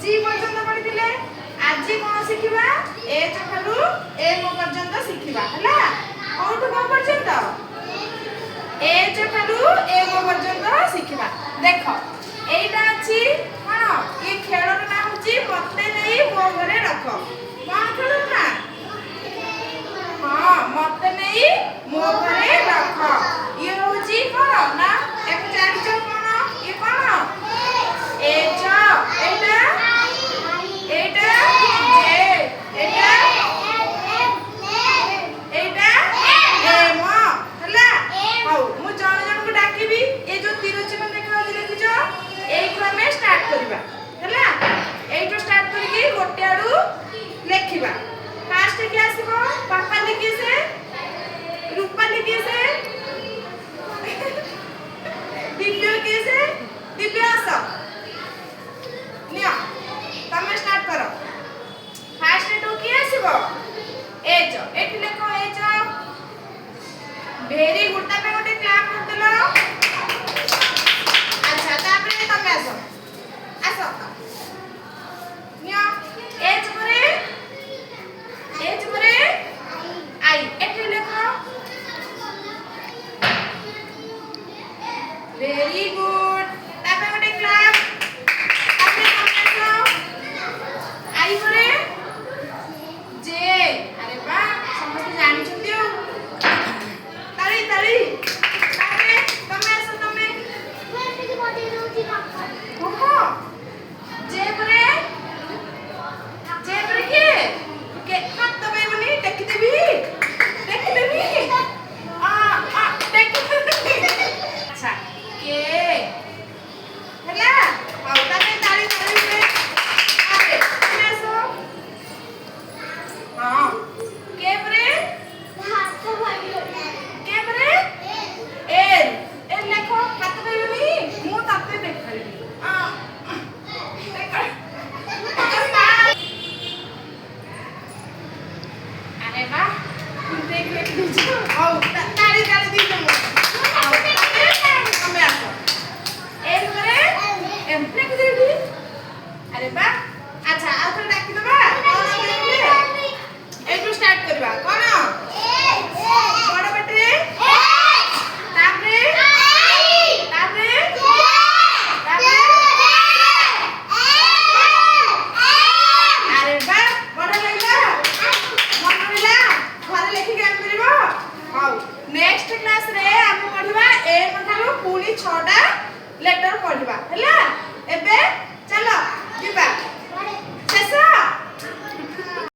G पर्यंत पढिथिले आज कोन शिखिबा ए ठारू एम पर्यंत शिखिबा हला कोठु कोन पर्यंत ए ठारू एम पर्यंत शिखिबा देखो एटा अछि कोन ये खेलर ना होची मते नै मो घरे रख कोन खेल ना हां मते नै मो घरे रख ये होची कोन ना एक जानि छ कोन ये कोन ए छ एटा एटा जे एटा एटा एम हला हाउ मु जण जण को डाकिबी ए जो तीर चिन्ह देखा देखिजो एई क्रमे स्टार्ट करबा हला एइटो स्टार्ट करके गोटे आडू लेखिबा फास्ट के आसीबो पापा लिखि से रूपा लिखि से दिव्य के से दिव्य आस निया तमे स्टार्ट करो फास्ट टू की आसीबो एज एठी लेखो एज वेरी गुड तापे गोटे क्लैप कर देलो अच्छा तापरे तमे आसो निया एज परे आई एठी लेखो वेरी गुड तापे गोटे क्लैप तापरे तमे आसो आई परे जे अरे वाह समस्त जानि छथियो ताली ताली तापरे तमे आसो तमे ओहो जे परे के हाथ तमे बनी टेक देबी आ टेक अच्छा के हला आओ तमे ताली ताली पे आरे तमे आसो हां के परे के परे ए लेखो हाथ बनी मु ताते देखली अरे वाह देख दीजिए आओ ताली ताली दीजिए आओ तमे आसो ए परे एम फेक देबी अरे वाह अच्छा आ फिर डाकी दबा एटू स्टार्ट करबा कोन बड़ बेटे तापरे अरे वाह बड़ लागला मन रहिला घरे लेखि के आन करबो हाउ नेक्स्ट क्लास रे हम पढिबा ए मठारो पुनी 6टा लेटर पढिबा हला एबे चलो जिबा शेष